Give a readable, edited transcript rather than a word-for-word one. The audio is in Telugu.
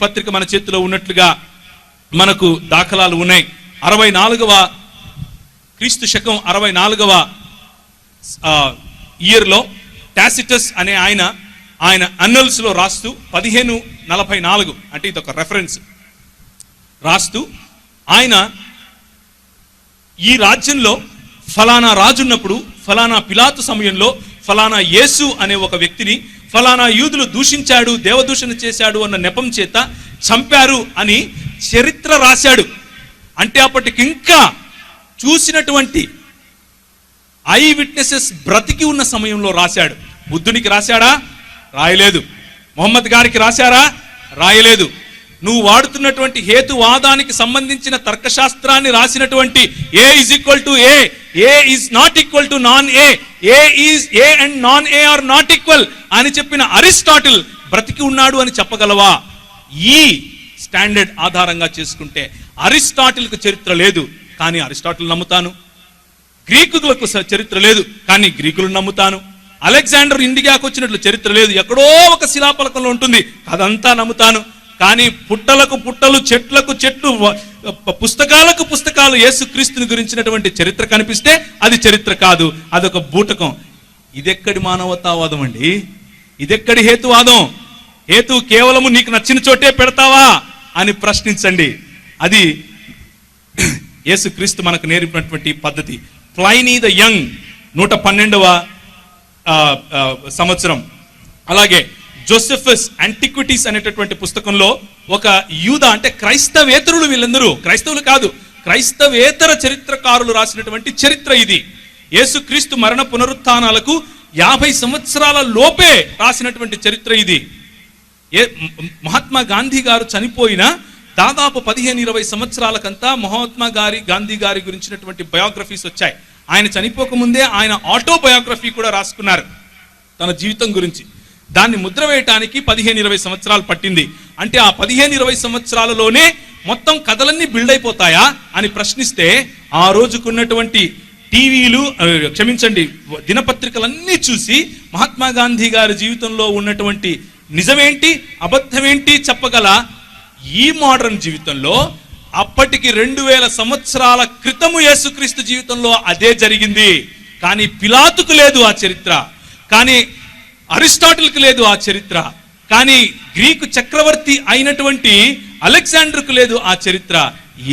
పత్రిక మన చేతిలో ఉన్నట్లుగా మనకు దాఖలాలు ఉన్నాయి. 64వ క్రీస్తు శకం 64వ ఇయర్లో టాసిటస్ అనే ఆయన అన్నల్స్ లో రాస్తూ 1544 అంటే ఇది ఒక రెఫరెన్స్ రాస్తూ, ఆయన ఈ రాజ్యంలో ఫలానా రాజున్నప్పుడు, ఫలానా పిలాతు సమయంలో ఫలానా యేసు అనే ఒక వ్యక్తిని ఫలానా యూదులు దూషించాడు, దేవదూషణ చేశాడు అన్న నెపం చేత చంపారు అని చరిత్ర రాశాడు. అంటే అప్పటికింకా చూసినటువంటి ఐ విట్నెసెస్ బ్రతికి ఉన్న సమయంలో రాశాడు. బుద్ధునికి రాశాడా? రాయలేదు. మొహమ్మద్ గారికి రాశారా? రాయలేదు. నువ్వు వాడుతున్నటువంటి హేతువాదానికి సంబంధించిన తర్కశాస్త్రాన్ని రాసినటువంటి A is equal to A, A is not equal to non A, A is A and non A are not equal అని చెప్పిన అరిస్టాటిల్ బ్రతికి ఉన్నాడు అని చెప్పగలవా? ఈ స్టాండర్డ్ ఆధారంగా చేసుకుంటే అరిస్టాటిల్కు చరిత్ర లేదు, కానీ అరిస్టాటిల్ నమ్ముతాను. గ్రీకులకు చరిత్ర లేదు, కానీ గ్రీకులను నమ్ముతాను. అలెగ్జాండర్ ఇండియాకు వచ్చినట్లు చరిత్ర లేదు, ఎక్కడో ఒక శిలాఫలకంలో ఉంటుంది, అదంతా నమ్ముతాను. కానీ పుట్టలకు పుట్టలు, చెట్లకు చెట్లు, పుస్తకాలకు పుస్తకాలు యేసుక్రీస్తుని గురించినటువంటి చరిత్ర కనిపిస్తే అది చరిత్ర కాదు, అదొక బూటకం. ఇదెక్కడి మానవతావాదం అండి? ఇదెక్కడి హేతువాదం? హేతు కేవలము నీకు నచ్చిన చోటే పెడతావా అని ప్రశ్నించండి. అది యేసుక్రీస్తు మనకు నేర్పినటువంటి పద్ధతి. ప్లైనీ ద యంగ్ 112వ సంవత్సరం, అలాగే జోసెఫస్ యాంటిక్విటీస్ అనేటటువంటి పుస్తకంలో ఒక యూద అంటే క్రైస్తవేతరులు, వీళ్ళందరూ క్రైస్తవులు కాదు, క్రైస్తవేతర చరిత్రకారులు రాసినటువంటి చరిత్ర ఇది. యేసుక్రీస్తు మరణ పునరుత్థానాలకు 50 సంవత్సరాల లోపే రాసినటువంటి చరిత్ర ఇది. మహాత్మా గాంధీ గారు చనిపోయిన దాదాపు 15-20 సంవత్సరాలకంతా మహాత్మా గాంధీ గారి గురించినటువంటి బయోగ్రఫీస్ వచ్చాయి. ఆయన చనిపోకముందే ఆయన ఆటోబయోగ్రఫీ కూడా రాసుకున్నారు తన జీవితం గురించి. దాన్ని ముద్ర వేయటానికి 15-20 సంవత్సరాలు పట్టింది. అంటే ఆ 15-20 సంవత్సరాలలోనే మొత్తం కథలన్నీ బిల్డ్ అయిపోతాయా అని ప్రశ్నిస్తే, ఆ రోజుకున్నటువంటి టీవీలు, క్షమించండి, దినపత్రికలన్నీ చూసి మహాత్మా గాంధీ గారి జీవితంలో ఉన్నటువంటి నిజమేంటి అబద్ధమేంటి చెప్పగల ఈ మోడర్న్ జీవితంలో అప్పటికి 2000 సంవత్సరాల క్రితము యేసుక్రీస్తు జీవితంలో అదే జరిగింది. కానీ పిలాతుకు లేదు ఆ చరిత్ర, కానీ అరిస్టాటిల్కి లేదు ఆ చరిత్ర, కానీ గ్రీకు చక్రవర్తి అయినటువంటి అలెగ్జాండర్కు లేదు ఆ చరిత్ర.